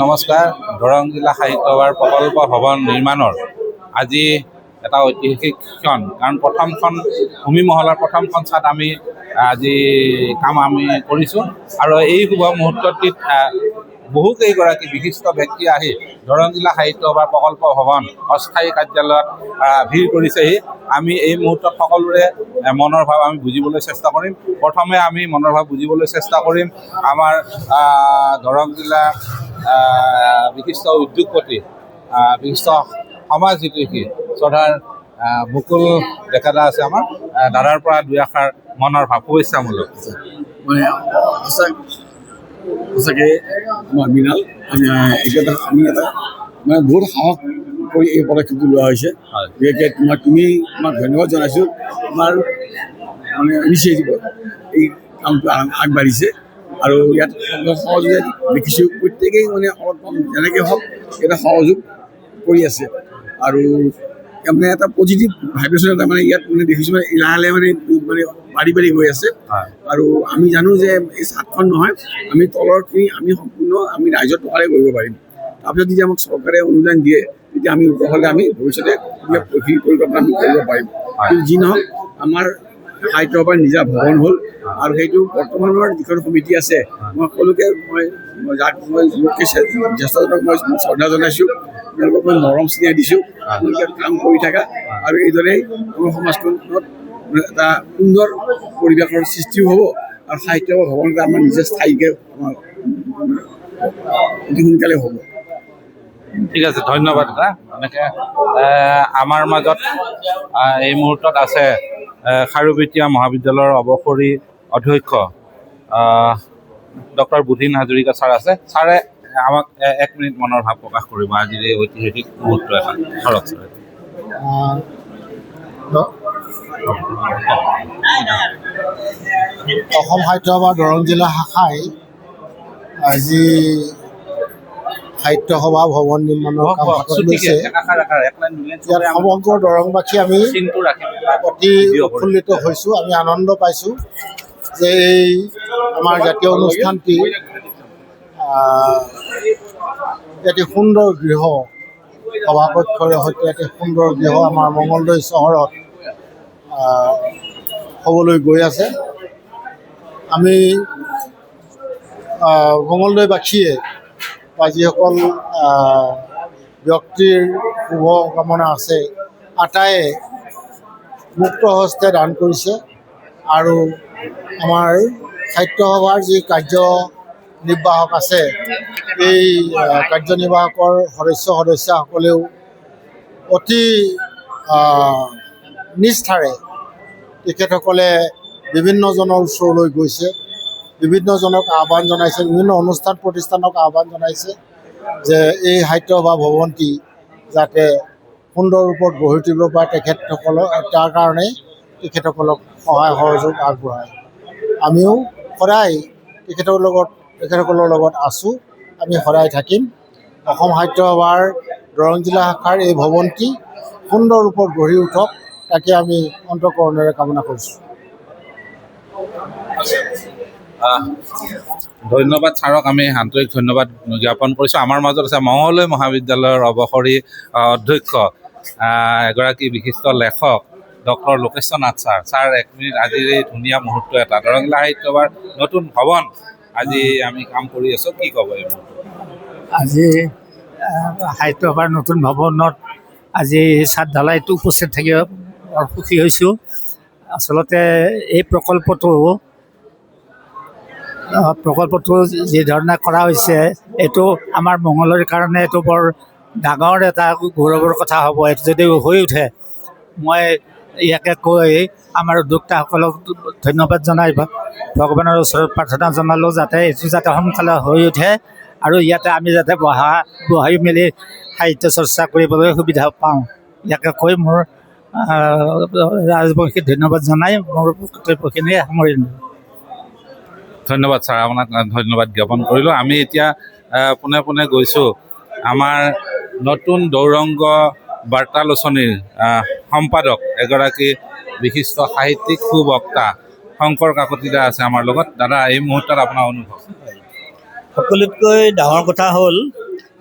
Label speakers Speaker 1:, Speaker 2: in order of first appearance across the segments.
Speaker 1: নমস্কাৰ। দৰং জিলা সাহিত্য সভাৰ প্ৰকল্প ভৱন নিৰ্মাণৰ আজি এটা ঐতিহাসিক ক্ষণ, কাৰণ প্ৰথমখন ভূমি মহলাৰ প্ৰথমখন ছাদ আমি আজি কাম কৰিছোঁ আৰু এই শুভ মুহূৰ্তটিত বহুকেইগৰাকী বিশিষ্ট ব্যক্তি আহি দৰং জিলা সাহিত্য সভাৰ প্ৰকল্প ভৱন অস্থায়ী কাৰ্যালয়ত ভিৰ কৰিছেহি। আমি এই মুহূৰ্তত সকলোৰে মনৰ ভাৱ আমি বুজিবলৈ চেষ্টা কৰিম। প্ৰথমে আমি মনৰ ভাৱ বুজিবলৈ চেষ্টা কৰিম আমাৰ দৰং জিলা বিশিষ্ট উদ্যোগপতি, বিশিষ্ট সমাজ হিতৈষী শ্ৰদ্ধাৰ মুকুল ডেকাদা আছে আমাৰ, দাদাৰ পৰা দুই এষাৰ মনৰ ভাৱ শুভেচ্ছামূলক।
Speaker 2: মানে সঁচাকৈ আমাৰ মৃণাল আমি এটা মানে বহুত সাহস কৰি এই পদক্ষেপটো লোৱা হৈছে। বিশেষকৈ তোমাক ধন্যবাদ জনাইছোঁ। তোমাৰ মানে ইনিচিয়েটিভত এই কামটো আগবাঢ়িছে আৰু ইয়াত সহযোগে দেখিছোঁ প্ৰত্যেকেই মানে অলপ যেনেকৈ হওক এটা সহযোগ কৰি আছে আৰু মানে এটা পজিটিভ ভাইব্ৰেশ্যন এটা মানে ইয়াত মানে দেখিছোঁ মানে লাহে লাহে মানে বাঢ়ি গৈ আছে। আৰু আমি জানো যে এই ছাদখন নহয়, আমি তলৰখিনি আমি সম্পূৰ্ণ আমি ৰাইজৰ টকাৰে কৰিব পাৰিম। তাৰপিছত যদি আমাক চৰকাৰে অনুদান দিয়ে তেতিয়া আমি হ'লে আমি ভৱিষ্যতে পৰিকল্পনা আমি কৰিব পাৰিম। কিন্তু যি নহওক আমাৰ সাহিত্য সভাৰ নিজা ভৱন হ'ল আৰু সেইটো বৰ্তমানৰ যিখন সমিতি আছে মই সকলোকে যাক মই জ্যেষ্ঠজনক মই শ্ৰদ্ধা জনাইছোঁ, তেওঁলোকক মই মৰম স্নেহ দিছোঁ। তেওঁলোকে কাম কৰি থকা আৰু এইদৰেই আমাৰ সমাজখনত এটা সুন্দৰ পৰিৱেশৰ সৃষ্টিও হ'ব আৰু সাহিত্য ভৱন এটা আমাৰ নিজে স্থায়ীকৈ আমাৰ অতি সোনকালে হ'ব।
Speaker 1: ঠিক আছে, ধন্যবাদ দাদা। এনেকৈ আমাৰ মাজত এই মুহূৰ্তত আছে খাৰুপেটীয়া মহাবিদ্যালয়ৰ অৱসৰী অধ্যক্ষ ডক্টৰ বুধিন হাজৰিকা ছাৰ আছে। ছাৰে আমাক 1 মিনিট মনৰ ভাৱ প্ৰকাশ কৰিব আজিৰ এই ঐতিহাসিক মুহূৰ্ত এটা ধৰক ছাৰ।
Speaker 3: অসম সাহিত্য সভা দৰং জিলা শাখাই আজি সাহিত্য সভা ভৱন নিৰ্মাণৰ কাম হাতত লৈছে। ইয়াত সমগ্ৰ দৰংবাসী আমি অতি উৎফুল্লিত হৈছোঁ, আমি আনন্দ পাইছোঁ যে এই আমাৰ জাতীয় অনুষ্ঠানটি এটি সুন্দৰ গৃহ, সভাকক্ষৰ সৈতে এটি সুন্দৰ গৃহ আমাৰ মঙলদৈ চহৰত হ'বলৈ গৈ আছে। আমি মঙলদৈবাসীয়ে বা যিসকল ব্যক্তিৰ শুভ কামনা আছে আটায়ে মুক্ত হস্তে দান কৰিছে আৰু আমাৰ সাহিত্য সভাৰ যি কাৰ্যনিৰ্বাহক আছে এই কাৰ্যনিৰ্বাহকৰ সদস্যসকলেও অতি নিষ্ঠাৰে তেখেতসকলে বিভিন্নজনৰ ওচৰলৈ গৈছে, বিভিন্নজনক আহ্বান জনাইছে, বিভিন্ন অনুষ্ঠান প্ৰতিষ্ঠানক আহ্বান জনাইছে যে এই সাহিত্য সভা ভৱনটি যাতে সুন্দৰ ৰূপত গঢ়ি তুলিব পাৰে তাৰ কাৰণে তেখেতসকলক সহায় সহযোগ আগবঢ়ায়। আমিও সদায় তেখেতসকলৰ লগত আছোঁ, আমি সদায় থাকিম। অসম সাহিত্য সভাৰ দৰং জিলা শাখাৰ এই ভৱনটি সুন্দৰ ৰূপত গঢ়ি উঠক, তাকে আমি অন্তঃকৰণেৰে কামনা কৰিছোঁ।
Speaker 1: ধন্যবাদ ছাৰক, আমি আন্তৰিক ধন্যবাদ জ্ঞাপন কৰিছোঁ। আমাৰ মাজত আছে মঙলদৈ মহাবিদ্যালয়ৰ অৱসৰী অধ্যক্ষ, এগৰাকী বিশিষ্ট লেখক doctor Lokeswar Nath sir. Sir 1 minute, আজিৰ এই ধুনীয়া মুহূৰ্ত এটা দৰং জিলা সাহিত্য সভাৰ নতুন ভৱন আজি আমি কাম কৰি আছোঁ, কি ক'ব?
Speaker 4: আজি সাহিত্য সভাৰ নতুন ভৱনত আজি ছাদ ঢালাইটো উপস্থিত থাকি বৰ সুখী হৈছোঁ। আচলতে এই প্ৰকল্পটো যিধৰণে কৰা হৈছে এইটো আমাৰ মঙলদৈৰ কাৰণে এইটো বৰ ডাঙৰ এটা গৌৰৱৰ কথা হ'ব। এইটো যদি হৈ উঠে, মই ইয়াকে কৈ আমাৰ উদ্যোক্তাসকলক ধন্যবাদ জনাই ভগৱানৰ ওচৰত প্ৰাৰ্থনা জনালোঁ যাতে এইটো যাতে সোনকালে হৈ উঠে আৰু ইয়াতে আমি যাতে বহি মেলি সাহিত্য চৰ্চা কৰিবলৈ সুবিধা পাওঁ। ইয়াকে কৈ মোৰ ৰাজবংশীক ধন্যবাদ জনাই মোৰ বক্তব্যখিনি সামৰিলোঁ।
Speaker 1: ধন্যবাদ ছাৰ, আপোনাক ধন্যবাদ জ্ঞাপন কৰিলোঁ। আমি এতিয়া পোনে পোনে গৈছোঁ আমাৰ নতুন দৌৰংগ বাৰ্তালোচনীৰ সম্পাদক, এগৰাকী বিশিষ্ট সাহিত্যিক সুবক্তা শংকৰ কাকতি দা আছে আমাৰ লগত। দাদা, এই মুহূৰ্তত আপোনাৰ অনুভৱ?
Speaker 5: সকলোতকৈ ডাঙৰ কথা হ'ল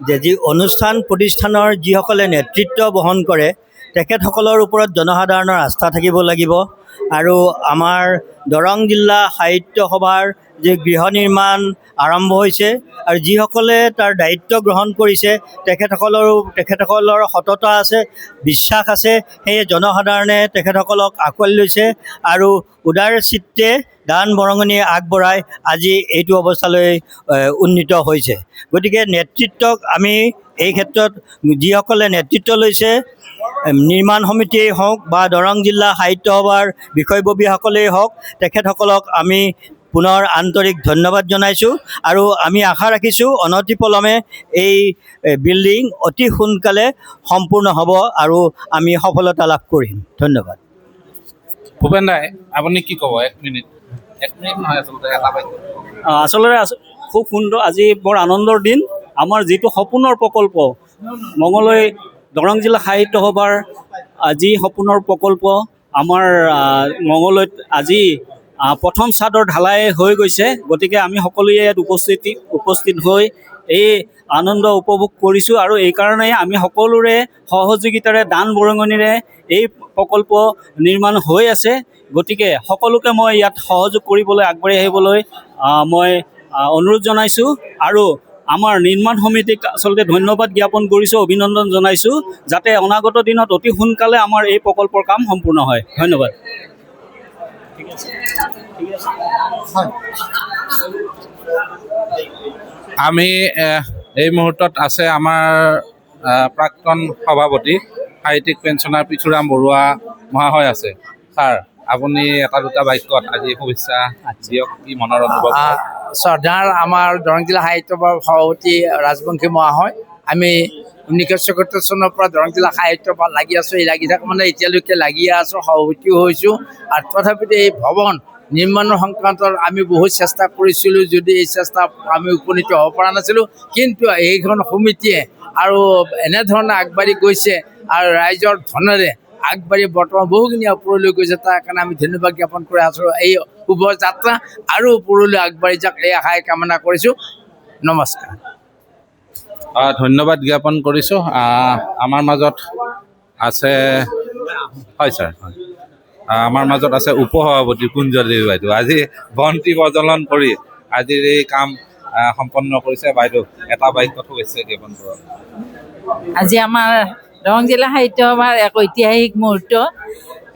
Speaker 5: যে যি অনুষ্ঠান প্ৰতিষ্ঠানৰ যিসকলে নেতৃত্ব বহন কৰে তেখেতসকলৰ ওপৰত জনসাধাৰণৰ আস্থা থাকিব লাগিব। আৰু আমাৰ দৰং জিলা সাহিত্য সভাৰ যি গৃহ নিৰ্মাণ আৰম্ভ হৈছে আৰু যিসকলে তাৰ দায়িত্ব গ্ৰহণ কৰিছে তেখেতসকলৰ সততা আছে, বিশ্বাস আছে। সেয়ে জনসাধাৰণে তেখেতসকলক আঁকোৱালি লৈছে আৰু উদাৰ চিত্তে দান বৰঙণি আগবঢ়াই আজি এইটো অৱস্থালৈ উন্নীত হৈছে। গতিকে নেতৃত্বক আমি এই ক্ষেত্ৰত যিসকলে নেতৃত্ব লৈছে, নিৰ্মাণ সমিতিয়েই হওক বা দৰং জিলা সাহিত্য সভাৰ বিষয়ববীয়াসকলেই হওক, তেখেতসকলক আমি পুনৰ আন্তৰিক ধন্যবাদ জনাইছোঁ আৰু আমি আশা ৰাখিছোঁ অনতিপলমে এই বিল্ডিং অতি সোনকালে সম্পূৰ্ণ হ'ব আৰু আমি সফলতা লাভ কৰিম। ধন্যবাদ।
Speaker 1: ভূপেন দাই, আপুনি কি ক'ব? 1 মিনিট নহয়, আচলতে এটা বাক্য।
Speaker 6: আচলতে খুব সুন্দৰ, আজি বৰ আনন্দৰ দিন। আমাৰ যিটো সপোনৰ প্ৰকল্প মঙলদৈ দৰং জিলা সাহিত্য সভাৰ যি সপোনৰ প্ৰকল্প আমাৰ মঙলদৈত আজি প্ৰথম চাদৰ ঢালাই হৈ গৈছে। গতিকে আমি সকলোৱে ইয়াত উপস্থিত হৈ এই আনন্দ উপভোগ কৰিছোঁ আৰু এইকাৰণেই আমি সকলোৰে সহযোগিতাৰে দান বৰঙণিৰে এই প্ৰকল্প নিৰ্মাণ হৈ আছে। গতিকে সকলোকে মই ইয়াত সহযোগ কৰিবলৈ আগবাঢ়ি আহিবলৈ মই অনুৰোধ জনাইছোঁ আৰু আমাৰ নিৰ্মাণ সমিতিক আচলতে ধন্যবাদ জ্ঞাপন কৰিছোঁ, অভিনন্দন জনাইছোঁ, যাতে অনাগত দিনত অতি সোনকালে আমাৰ এই প্ৰকল্পৰ কাম সম্পূৰ্ণ হয়। ধন্যবাদ।
Speaker 1: আমি এই মুহূৰ্তত আছে আমাৰ প্ৰাক্তন সভাপতি সাহিত্যিক পেঞ্চনাৰ পৃথুৰাম বৰুৱা মহাশয় আছে। ছাৰ, আপুনি এটা দুটা বাক্যত আজি শুভেচ্ছা দিয়ক, কি মনৰ অনুভৱ?
Speaker 7: শ্ৰদ্ধাৰ আমাৰ দৰং জিলা সাহিত্য সভাৰ সভাপতি ৰাজবংশী মহাশয়, আমি 1974 চনৰ পৰা দৰং জিলা সাহিত্য সভাত লাগি আছোঁ। এই লাগি থকা মানে এতিয়ালৈকে লাগিয়ে আছোঁ, সভাপতিও হৈছোঁ। আৰু তথাপিতো এই ভৱন নিৰ্মাণৰ সংক্ৰান্তত আমি বহুত চেষ্টা কৰিছিলোঁ, যদি এই চেষ্টা আমি উপনীত হ'ব পৰা নাছিলোঁ। কিন্তু এইখন সমিতিয়ে আৰু এনেধৰণে আগবাঢ়ি গৈছে আৰু ৰাইজৰ ধনেৰে আগবাঢ়ি বৰ্তমান বহুখিনি ওপৰলৈ গৈছে। তাৰ কাৰণে আমি ধন্যবাদ জ্ঞাপন কৰি আছোঁ। এই শুভ যাত্ৰা আৰু ওপৰলৈ আগবাঢ়ি যাওক, এই আশাই কামনা কৰিছোঁ। নমস্কাৰ।
Speaker 1: ধন্যবাদ জ্ঞাপন কৰিছোঁ। আমাৰ মাজত আছে, হয় ছাৰ, আমাৰ মাজত আছে উপসভাপতি কুঞ্জদেৱী বাইদেউ। আজি বন্তি প্ৰজ্বলন কৰি আজিৰ এই কাম সম্পন্ন কৰিছে। বাইদেউ, এটা বাক্যত শুভেচ্ছা জ্ঞাপন কৰক।
Speaker 8: আজি আমাৰ দৰং জিলা সাহিত্য সভাৰ এক ঐতিহাসিক মুহূৰ্ত।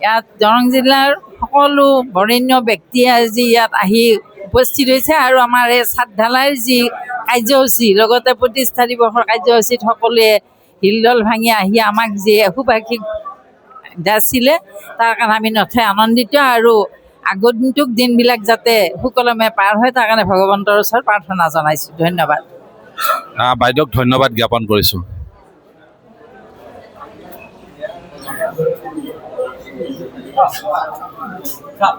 Speaker 8: ইয়াত দৰং জিলাৰ সকলো বৰেণ্য ব্যক্তিয়ে আজি ইয়াত আহি উপস্থিত হৈছে আৰু আমাৰ এই ছাদ ঢালাইৰ যি কাৰ্যসূচী, লগতে প্ৰতিষ্ঠা দিৱসৰ কাৰ্যসূচীত সকলোৱে হিলদল ভাঙি আহি আমাক যি শুভাশীষ দিছিলে, তাৰ কাৰণে আমি নথৈ আনন্দিত আৰু আগন্তুক দিনবিলাক যাতে সুকলমে পাৰ হয় তাৰ কাৰণে ভগৱন্তৰ ওচৰত প্ৰাৰ্থনা জনাইছোঁ। ধন্যবাদ।
Speaker 1: বাইদেউক ধন্যবাদ জ্ঞাপন কৰিছোঁ।
Speaker 5: Cup.